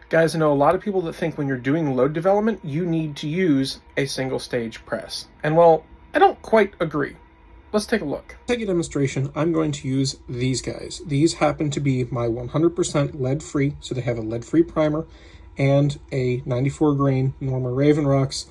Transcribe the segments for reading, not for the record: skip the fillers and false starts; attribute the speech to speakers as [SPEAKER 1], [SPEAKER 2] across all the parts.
[SPEAKER 1] Guys, I know a lot of people that think when you're doing load development, you need to use a single stage press. And well, I don't quite agree. Let's take a look. To take a demonstration, I'm going to use these guys. These happen to be my 100% lead-free, so they have a lead-free primer and a 94 grain Norma Raven Rocks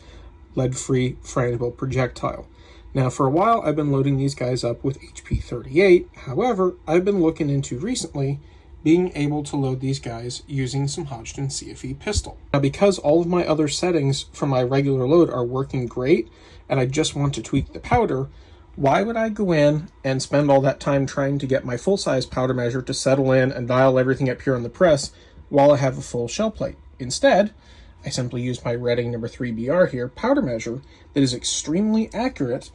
[SPEAKER 1] lead-free frangible projectile. Now, for a while, I've been loading these guys up with HP38. However, I've been looking into recently being able to load these guys using some Hodgdon CFE pistol. Now, because all of my other settings for my regular load are working great, and I just want to tweak the powder, why would I go in and spend all that time trying to get my full-size powder measure to settle in and dial everything up here on the press while I have a full shell plate? Instead, I simply use my Redding No. 3 BR here powder measure that is extremely accurate,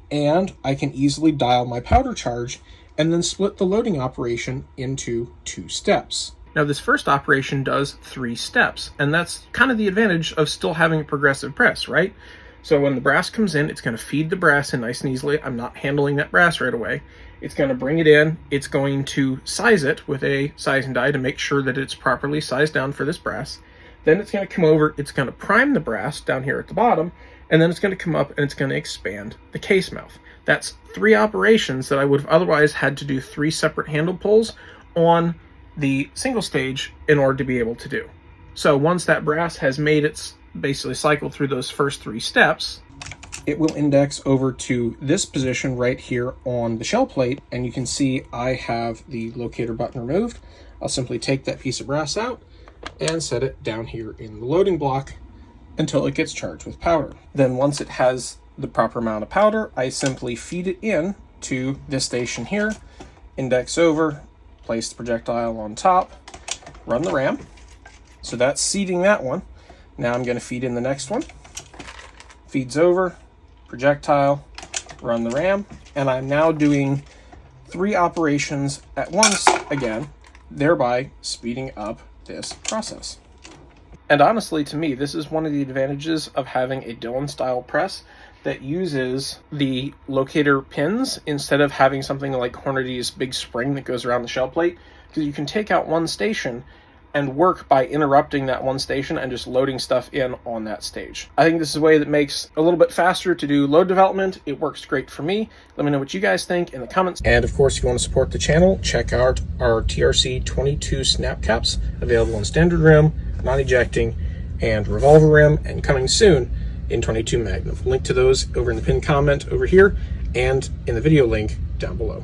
[SPEAKER 1] and I can easily dial my powder charge and then split the loading operation into 2 steps. Now, this first operation does 3 steps, and that's kind of the advantage of still having a progressive press, right? So when the brass comes in, it's going to feed the brass in nice and easily. I'm not handling that brass right away. It's going to bring it in. It's going to size it with a sizing die to make sure that it's properly sized down for this brass. Then it's going to come over, it's going to prime the brass down here at the bottom, and then it's going to come up and it's going to expand the case mouth. That's 3 operations that I would have otherwise had to do 3 separate handle pulls on the single stage in order to be able to do. So once that brass has made its basically cycle through those first 3 steps, it will index over to this position right here on the shell plate, and you can see I have the locator button removed. I'll simply take that piece of brass out and set it down here in the loading block until it gets charged with powder. Then once it has the proper amount of powder, I simply feed it in to this station here, index over, place the projectile on top, run the ram. So that's seating that one. Now I'm going to feed in the next one. Feeds over, projectile, run the ram, and I'm now doing 3 operations at once again, thereby speeding up this process. And honestly, to me, this is one of the advantages of having a Dillon style press that uses the locator pins instead of having something like Hornady's big spring that goes around the shell plate, because you can take out one station and work by interrupting that one station and just loading stuff in on that stage. I think this is a way that makes a little bit faster to do load development. It works great for me. Let me know what you guys think in the comments. And of course, if you want to support the channel, check out our TRC 22 snap caps available in standard rim, non-ejecting, and revolver rim, and coming soon in 22 Magnum. Link to those over in the pinned comment over here and in the video link down below.